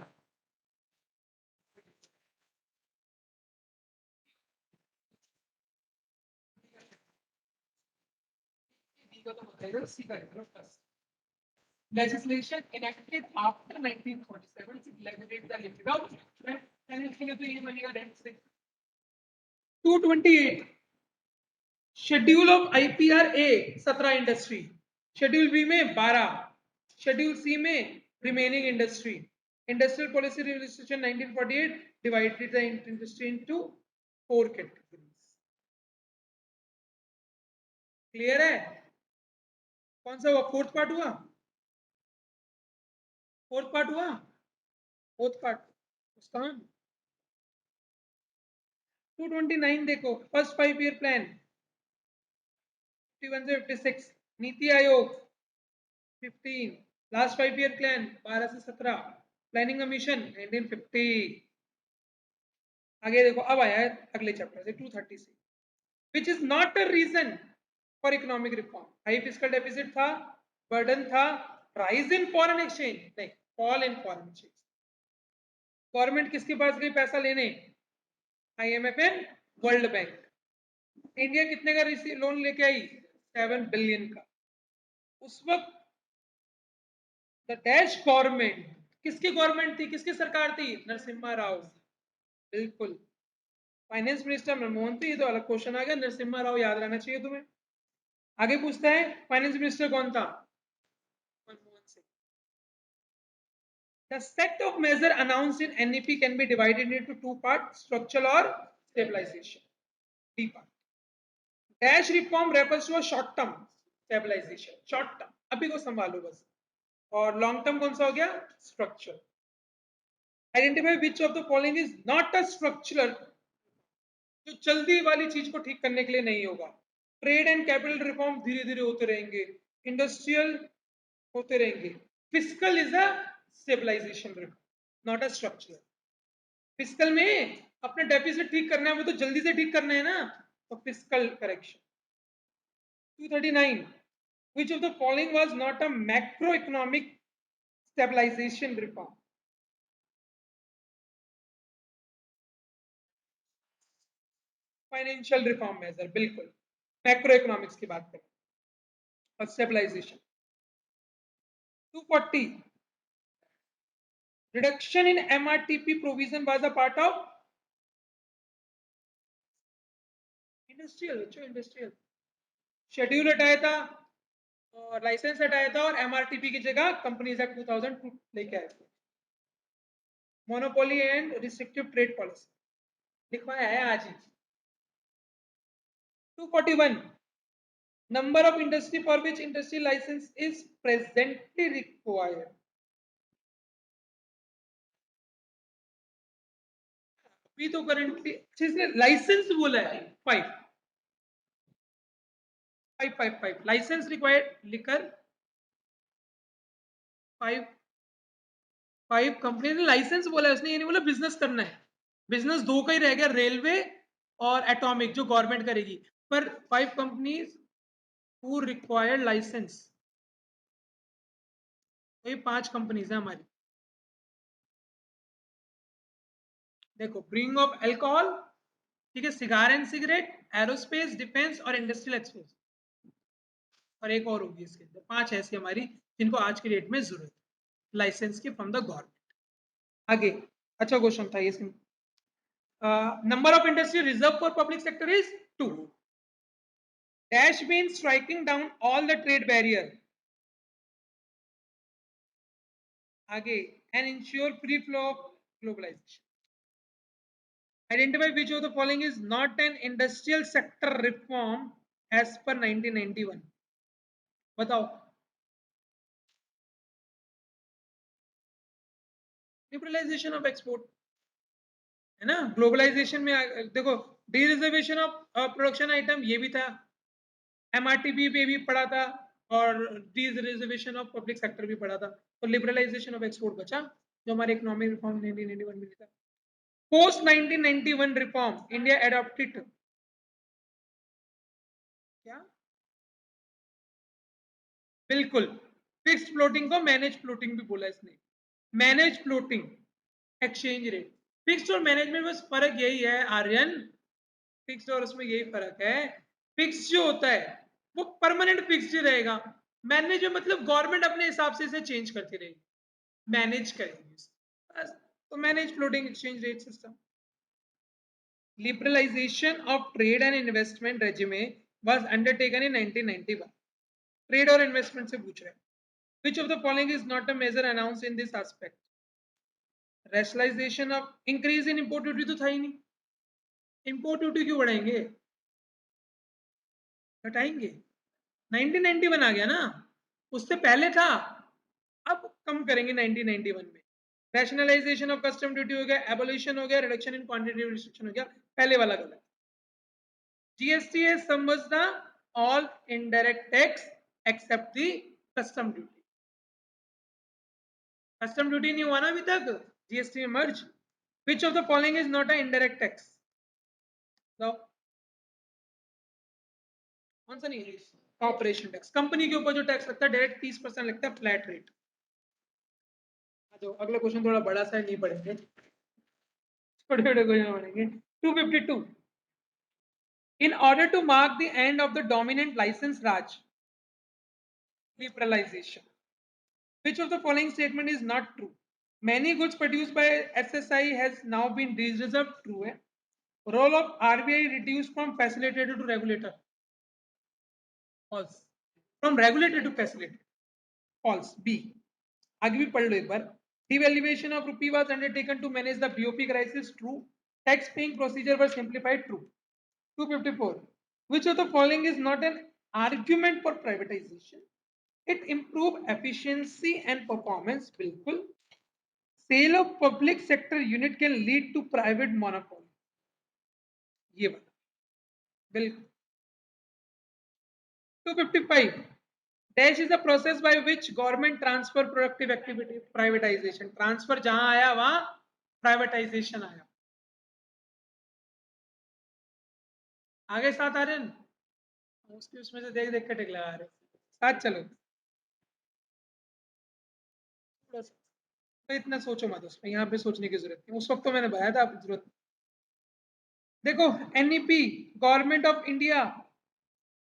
बी का तो बताइए, सी का है plus. Legislation enacted after 1947 to regulate the limit of rent, and इसके लिए तो ये बनेगा रेंट से। 228 schedule of IPR A 17 industry, schedule B में 12, शेड्यूल सी में remaining industry, industrial policy registration 1948 divided the industry into 4 categories. Clear है, कौन सा हुआ, फोर्थ पार्ट हुआ, फोर्थ पार्ट हुआ, फोर्थ पार्ट उसका 229 देखो, फर्स्ट 5 ईयर प्लान 51 से 56, NITI Aayog 15, last 5 year plan 12 से 17, प्लानिंग कमीशन 1950। आगे देखो, अब आया है अगले चैप्टर से 230 से, which is not a reason for economic reform, high fiscal deficit था, बर्डन था, राइज इन फॉरेन एक्सचेंज नहीं, fall in foreign exchange, government किसके पास गई पैसा लेने, IMF and world bank, India कितने का लोन लेके आई, 7 बिलियन का। उस वक्त द डैश गवर्नमेंट, किसकी गवर्नमेंट थी, किसकी सरकार थी, नरसिम्हा राव, बिल्कुल, फाइनेंस मिनिस्टर मनमोहन थी, ये तो अलग क्वेश्चन आ गया, नरसिम्हा राव याद रहना चाहिए तुम्हें। आगे पूछता है फाइनेंस मिनिस्टर कौन था, Manmohan Singh. The set of measure announced in NEP can be divided into two parts, structural or stabilization. D part. Dash reform refers to a short term stabilization, short term, अभी को संभालो बस, और लॉन्ग टर्म कौन सा हो गया, structure. Identify which of the following is not a structural, जो जल्दी वाली चीज को ठीक करने के लिए नहीं होगा, ट्रेड एंड कैपिटल रिफॉर्म धीरे धीरे होते रहेंगे, इंडस्ट्रियल होते रहेंगे, fiscal is a stabilization reform not a structural. Fiscal में अपने डेफिसिट ठीक करना है, वो तो जल्दी से ठीक करना है ना, तो fiscal correction. 239 which of the following was not a macroeconomic stabilization reform, financial reform measure, बिल्कुल मैक्रो इकोनॉमिक्स की बात करें और stabilization. 240 reduction in MRTP provision was a part of industrial schedule हटाया था और लाइसेंस हटाया था और एमआरटीपी की जगह कंपनीज एक्ट 2002 लेके आए थे। Monopoly and restrictive trade policy लिखवाया है आज ही। 241 number of industry for which industry licence is presently required. अभी तो करेंटली लाइसेंस बोला है 5 लाइसेंस रिक्वायर्ड लिकर 5 कंपनी ने लाइसेंस बोला है, उसने ये नहीं बोला बिजनेस करना है। बिजनेस दो का ही रह गया, रेलवे और एटॉमिक जो गवर्नमेंट करेगी, पर 5 कंपनीज हु रिक्वायर्ड लाइसेंस, ये 5 कंपनीज है हमारी। देखो ब्रिंग ऑफ अल्कोहल, ठीक है, cigar and cigarette, aerospace, defence और इंडस्ट्रियल एक्सपोर्ट, और एक और होगी इसके अंदर। 5 ऐसी हमारी जिनको आज के डेट में जरूरत है लाइसेंस की फ्रॉम द गवर्नमेंट। आगे अच्छा क्वेश्चन था ये। Number of industry reserve for public sector is 2 dash means striking down all the trade barrier। आगे and ensure free flow of globalization। Identify which of the following is not an industrial sector reform as per 1991। बताओ। Liberalisation of export है ना। Globalisation में देखो D reservation of production item ये भी था, MRTP पे भी पड़ा था और D reservation of public sector भी पड़ा था। तो लिबरलाइजेशन ऑफ एक्सपोर्ट बचा जो हमारे इकोनॉमिक रिफॉर्म 1991 में था। पोस्ट 1991 रिफॉर्म इंडिया एडॉप्टेड क्या? बिल्कुल फिक्स्ड फ्लोटिंग को मैनेज फ्लोटिंग भी बोला इसने। Manage floating exchange rate, fixed और मैनेज में बस फर्क यही है आर्यन, फिक्स्ड और उसमें यही फर्क है। फिक्स जो होता है वो परमानेंट फिक्स ही रहेगा, मैनेज में मतलब गवर्नमेंट अपने हिसाब से इसे चेंज करती रहेगी, मैनेज करेंगे बस। तो manage floating exchange rate system. Liberalization of trade and investment regime was undertaken in 1991। Trade और इन्वेस्टमेंट से पूछ रहे हैं। Which of the following is not a measure announced in this aspect? Rationalization of increase in import duty तो था ही नहीं, import duty क्यों बढ़ाएंगे, घटाएंगे। 1991 आ गया ना, उससे पहले था, अब कम करेंगे 1991 में। रैशनलाइजेशन ऑफ कस्टम ड्यूटी हो गया, एबोल्यूशन हो गया, रिडक्शन इन क्वांटिटी रिस्ट्रिक्शन हो गया, पहले वाला गलत। GST is sums the all indirect tax except the custom duty। Custom duty नहीं हुआ ना अभी तक जीएसटी में merge. Which of the following is not a indirect tax? कौन सा नहीं है? कॉर्पोरेशन टैक्स, कंपनी के ऊपर जो टैक्स लगता है डायरेक्ट 30% लगता है फ्लैट रेट। तो अगला क्वेश्चन थोड़ा बड़ा सा नहीं पढ़ेंगे, छोटे छोटे क्वेश्चन पढ़ेंगे। 252 in order to mark the end of the dominant license raj, liberalization, which of the following statement is not true? Many goods produced by SSI has now been reserved, true है। Role of RBI reduced from facilitator to regulator, false। From regulator to facilitator, false। B आगे भी पढ़ लो एक बार। Devaluation of rupee was undertaken to manage the BOP crisis, true। Tax paying procedure was simplified, true। 254 which of the following is not an argument for privatization? It improve efficiency and performance, बिल्कुल। Sale of public sector unit can lead to private monopoly, ये बात बिल्कुल। 255 dash is the process by which government transfer productive activity, privatization। Transfer जहां आया वहां privatisation आया। आगे साथ आ रहे हैं, उसकी उसमें से देख देख के टिक लगा रहे साथ। चलो तो इतना सोचो मत उसमें, यहाँ पे सोचने की जरूरत नहीं, उस वक्त तो मैंने बताया था आपकी जरूरत। देखो NEP, government of India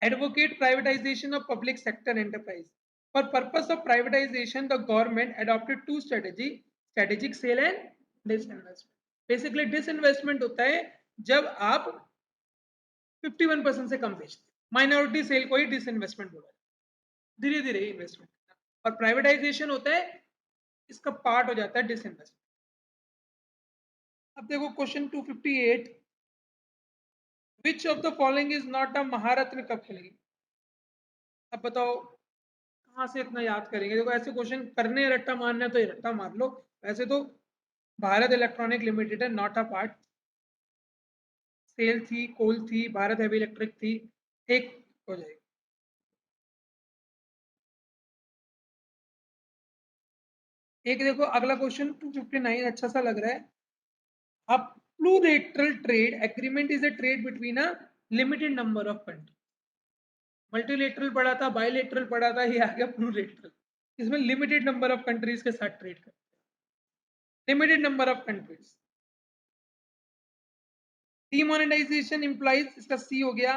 advocate privatization of public sector enterprise. For purpose of privatization, the government adopted two strategy: strategic sale and disinvestment. Basically, disinvestment होता है जब आप 51% से कम बेचते हैं, माइनॉरिटी सेल को ही डिसइन्वेस्टमेंट बोला, धीरे धीरे इन्वेस्टमेंट। और प्राइवेटाइजेशन होता है, इसका पार्ट हो जाता है डिसइन्वेस्टमेंट। अब देखो question 258, which of the following is not a Maharatna cup खेलेगी। अब बताओ कहाँ से इतना याद करेंगे, देखो ऐसे क्वेश्चन करने रट्टा मारना है तो ये रट्टा मार लो, वैसे तो भारत इलेक्ट्रॉनिक लिमिटेड है, नॉट अ पार्ट। सेल थी, कोल थी, भारत हैवी इलेक्ट्रिक थी, एक हो जाएगी। एक देखो अगला क्वेश्चन 259 अच्छा सा लग रहा है। अब plurilateral trade agreement is a trade between a limited number of country. Multilateral पढ़ा था, बायलेटरल पढ़ा था, ये आ गया प्लूरेटरल। इसमें लिमिटेड नंबर ऑफ कंट्रीज के साथ ट्रेड करते हैं, limited number of countries. Demonetization implies, इसका सी हो गया,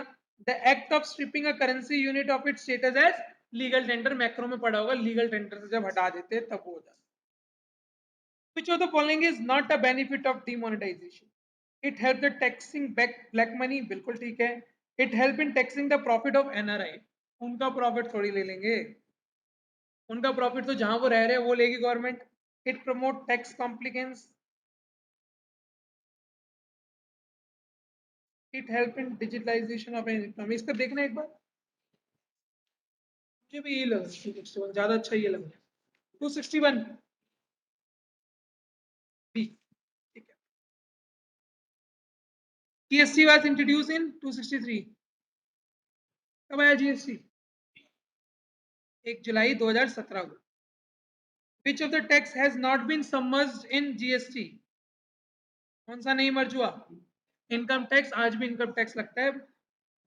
the act of stripping a currency unit of its status as legal tender। Macro में पढ़ा होगा, लीगल टेंडर से जब हटा देते हैं तब हो जाता है। Which of the following is not a benefit of demonetization? It help the taxing back black money, बिल्कुल ठीक है। It help in taxing the profit of NRI, उनका प्रॉफिट थोड़ी ले लेंगे, उनका प्रॉफिट तो जहां वो रह रहे हैं वो लेगी government. It promote tax compliance, it help in digitalization of an economy। इसका देखना एक बार, मुझे भी ये लगा 261 ज्यादा अच्छा ये लगा। 261 बी, ठीक है। जीएसटी वाज इंट्रोड्यूस इन 263, कब आया जीएसटी? 1 जुलाई 2017 को। Which of the tax has not been submerged in GST? कौन सा नहीं मर्ज हुआ? इनकम टैक्स, आज भी इनकम टैक्स लगता है।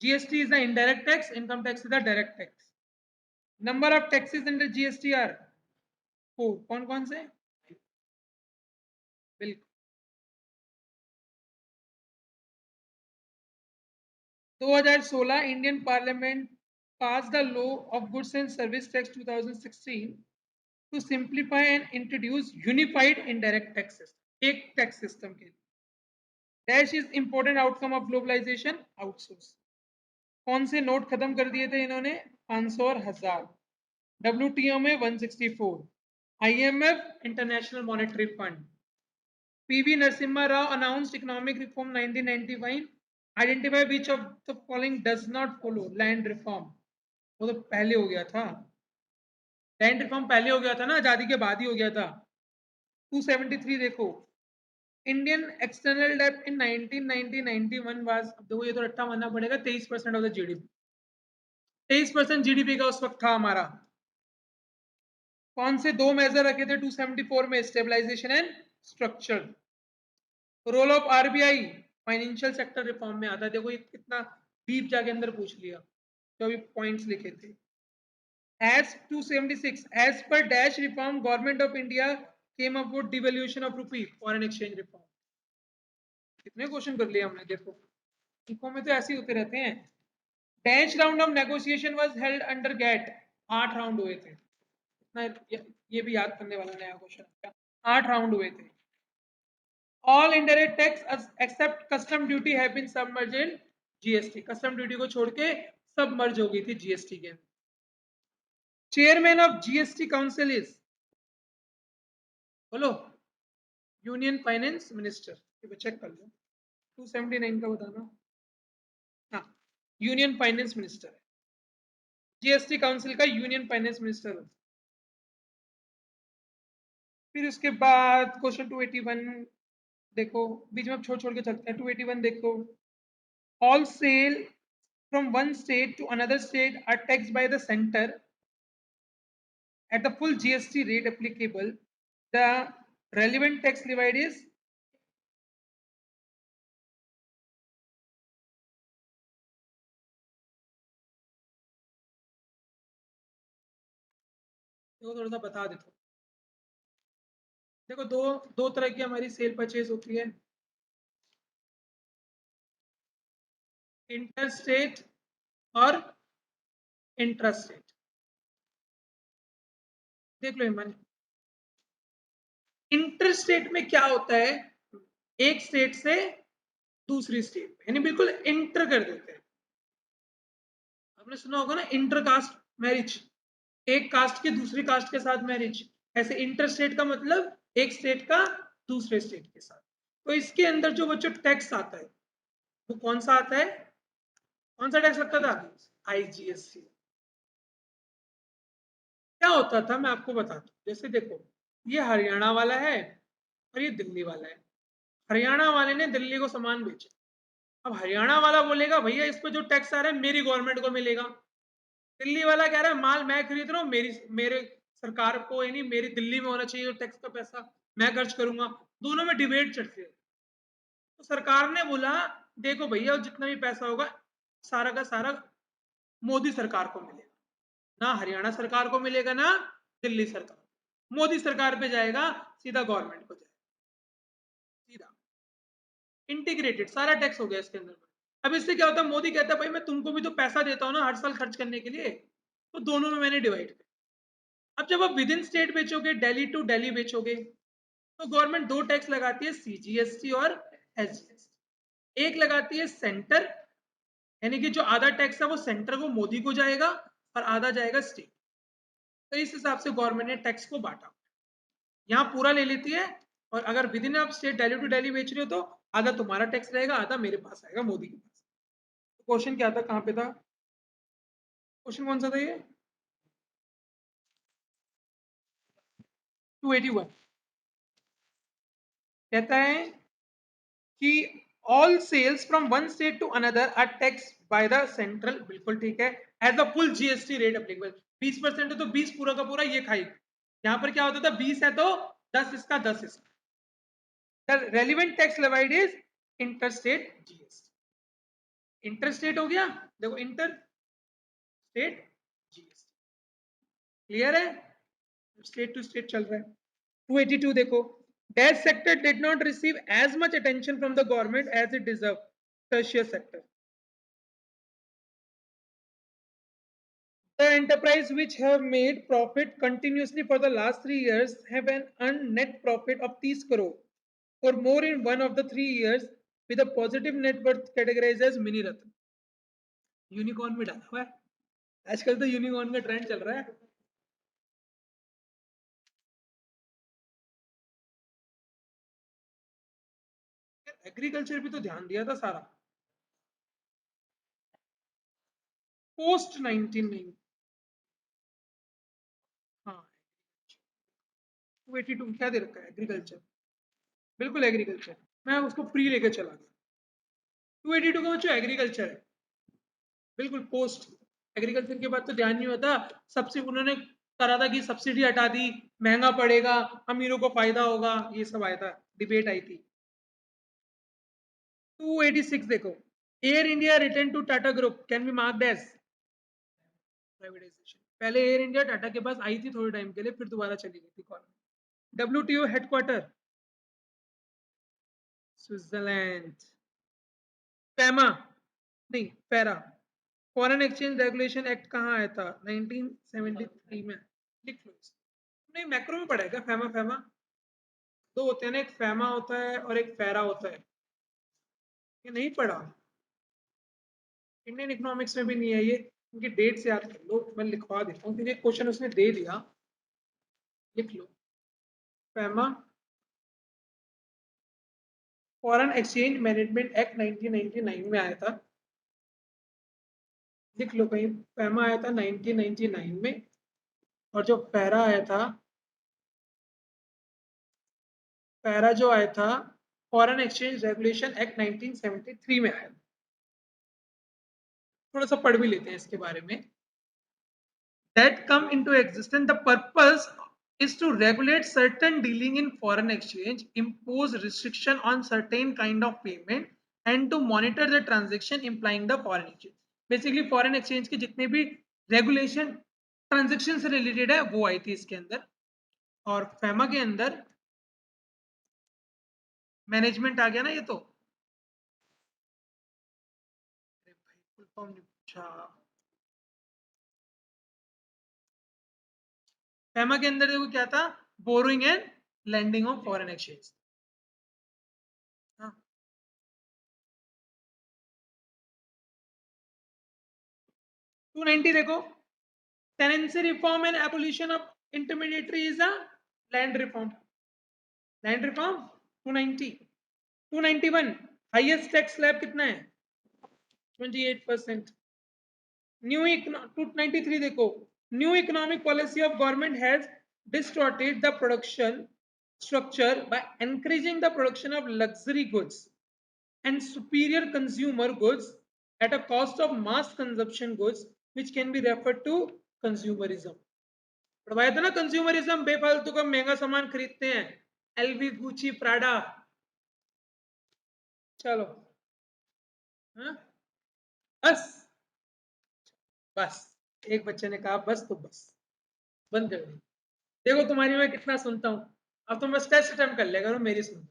GST is the indirect tax, income tax is the direct tax. Number of taxes under GST R 4, कौन कौन से? बिल्कुल। 2016 Indian parliament passed the law of goods and service tax 2016 to simplify and introduce unified indirect tax system, एक tax system के लिए। Dash is important outcome of globalization, outsource. कौन से note खत्म कर दिए थे इन्होंने? 500 और 1000। डब्ल्यूटीओ में 164। IMF, international monetary fund. PV Narasimha Rao announced economic reform 1995। Identify which of the following does not follow land reform, वो तो पहले हो गया था, लैंड रिफॉर्म पहले हो गया था ना, आजादी के बाद ही हो गया था। 273 देखो, इंडियन एक्सटर्नल डेब्ट इन 1990-91 वाज, देखो ये तो रट्टा मानना पड़ेगा, 23% ऑफ द जीडीपी, 23% जीडीपी का उस वक्त था हमारा। कौन से दो मेजर रखे थे 274 में? Stabilization and structure. Role of RBI financial sector reform में आता है, देखो ये कितना डीप जाके अंदर पूछ लिया, तो अभी पॉइंट्स लिखे थे। As 276, as per dash reform, government of India came up with devaluation of rupee, foreign exchange reform। कितने क्वेश्चन कर लिए हमने, देखो इको में तो ऐसे ही होते रहते हैं। Dash round of negotiation was held under GATT, 8 round हुए थे। इतना ये भी याद करने वाला नया क्वेश्चन, 8 राउंड हुए थे। All indirect tax except custom duty have been submerged in GST, custom duty को छोड़ के सब मर्ज हो गई थी जीएसटी के। Chairman of GST council is, बोलो, यूनियन फाइनेंस मिनिस्टर। ये चेक कर लो 279 का बताना। हाँ, यूनियन फाइनेंस मिनिस्टर है, जीएसटी काउंसिल का यूनियन फाइनेंस मिनिस्टर है। फिर उसके बाद क्वेश्चन 281 देखो, बीच में छोड़ छोड़ के चलते हैं। 281 देखो, all sale from one state to another state are tax by the centre at the full GST rate applicable. The relevant tax levied is, थोड़ा सा बता देता हूँ। देखो दो दो तरह की हमारी सेल परचेज होती है, इंटर स्टेट और इंट्रास्टेट। देख लो ईमान, इंटर स्टेट में क्या होता है, एक स्टेट से दूसरी स्टेट में, यानी बिल्कुल इंटर कर देते हैं। आपने सुना होगा ना इंटर कास्ट मैरिज, एक कास्ट के दूसरी कास्ट के साथ मैरिज। ऐसे इंटर स्टेट का मतलब एक स्टेट का दूसरे स्टेट के साथ। तो इसके अंदर जो बच्चों टैक्स आता है वो कौन सा आता है, कौन सा टैक्स लगता था, आईजीएसटी। क्या होता था मैं आपको बताता हूँ, जैसे देखो ये हरियाणा वाला है और ये दिल्ली वाला है। हरियाणा वाले ने दिल्ली को सामान बेचा, अब हरियाणा वाला बोलेगा भैया इस पे जो टैक्स आ रहा है मेरी गवर्नमेंट को मिलेगा। दिल्ली वाला कह रहा है माल मैं खरीद रहा हूँ, मेरी मेरे सरकार को, यानी मेरी दिल्ली में होना चाहिए टैक्स का पैसा, मैं खर्च करूंगा। दोनों में डिबेट चलती है। तो सरकार ने बोला देखो भैया जितना भी पैसा होगा सारा का सारा मोदी सरकार को मिलेगा, ना हरियाणा सरकार को मिलेगा ना दिल्ली सरकार, मोदी सरकार पे जाएगा, सीधा गवर्नमेंट को जाएगा, सीधा इंटीग्रेटेड सारा टैक्स हो गया इसके अंदर। अब इससे क्या होता है, मोदी कहता है भाई मैं तुमको भी तो पैसा देता हूँ ना हर साल खर्च करने के लिए, तो दोनों में मैंने डिवाइड किया। अब जब आप विद इन स्टेट बेचोगे, दिल्ली टू दिल्ली बेचोगे, तो गवर्नमेंट दो टैक्स लगाती है, सीजीएसटी और एसजीएसटी। एक लगाती है सेंटर, यानी कि जो आधा टैक्स है वो सेंटर को मोदी को जाएगा और आधा जाएगा स्टेट। तो इस हिसाब से गवर्नमेंट ने टैक्स को बांटा, यहाँ पूरा ले लेती है। और अगर विद इन आप स्टेट दिल्ली टू दिल्ली बेच रहे हो तो आधा तुम्हारा टैक्स रहेगा, आधा मेरे पास आएगा मोदी के पास। तो क्वेश्चन क्या था, कहाँ पे था क्वेश्चन, कौन सा था ये, 281। कहता है कि all sales from one state to another are tax by the central, बिल्कुल ठीक है, as the full GST rate applicable. 20% है तो 20 पूरा का पूरा ये खाएगी। यहाँ पर क्या होता था, 20 है तो 10 इसका 10 इसका। The relevant tax levied is inter state GST. Inter state हो गया, देखो इंटर स्टेट जीएसटी, क्लियर है, स्टेट टू स्टेट चल रहा है। 282 देखो, that sector did not receive as much attention from the government as it deserved, tertiary sector. The enterprise which have made profit continuously for the last 3 years have an earned net profit of 30 crore or more in one of the 3 years with a positive net worth categorized as mini Ratna. Unicorn में डाला हुआ है, आजकल तो unicorn का trend चल रहा है। एग्रीकल्चर भी तो ध्यान दिया था सारा, पोस्ट 1990। हाँ 282 क्या दे रखा है, एग्रीकल्चर, बिल्कुल एग्रीकल्चर, मैं उसको प्री लेके चला गया। 282 का बच्चों एग्रीकल्चर है, बिल्कुल पोस्ट। एग्रीकल्चर के बाद तो ध्यान नहीं होता, सबसे उन्होंने करा था कि सब्सिडी हटा दी, महंगा पड़ेगा, अमीरों को फायदा होगा, ये सब आया था, डिबेट आई थी। 286 देखो, Air India return to Tata group can be marked as privatization. पहले एयर इंडिया टाटा के पास आई थी थोड़े टाइम के लिए, फिर दोबारा चली गई थी कौन। WTO headquarter Switzerland. पैमा, नहीं पैरा, फॉरेन एक्सचेंज रेगुलेशन एक्ट कहाँ आया था, 1973 में। लिख लो इसको। नहीं मैक्रो में पढ़ेगा फैमा, फैमा दो होते हैं ना, एक फैमा होता है और एक पैरा होता है, ये नहीं पढ़ा, इंडियन इकोनॉमिक्स में भी नहीं है ये, उनकी डेट से याद कर लो, मैं लिखवा देता हूँ क्योंकि क्वेश्चन उसने दे दिया। लिख लो फैमा, फॉरेन एक्सचेंज मैनेजमेंट एक्ट 1999 में आया था। लिख लो कहीं, फैमा आया था 1999 में, और जो पैरा आया था, पैरा जो आया था फॉरेन एक्सचेंज रेगुलेशन एक्ट 1973 में आया। थोड़ा सा पढ़ भी लेते हैं इसके बारे में। That come into existence, the purpose is to regulate certain dealing in foreign exchange, impose restriction on certain kind of payment and to monitor the transaction implying the foreign exchange। Basically foreign exchange के जितने भी regulation transaction से related है वो आई थी इसके अंदर। और फैमा के अंदर मैनेजमेंट आ गया ना ये तो। अरे भाई फुल फॉर्म नहीं पूछा। FEMA के अंदर देखो क्या था, borrowing and lending of foreign exchange. हाँ 290 देखो, tenancy reform and abolition of intermediary is a land reform. Land reform 290। 291 highest tax slab कितना है 28%। न्यू 293 देखो, new economic policy of government has distorted the production structure by encouraging the production of luxury goods and superior consumer goods at a cost of mass consumption goods which can be referred to consumerism। पढ़वाया था ना consumerism, बेफालतू का महंगा सामान खरीदते हैं, LV Gucci Prada. चलो हाँ बस, बस एक बच्चे ने कहा बस तो बस, बंद कर दी। देखो तुम्हारी मैं कितना सुनता हूँ, अब तुम बस टेस्ट अटेम्प्ट कर लिया करो, मेरी सुन।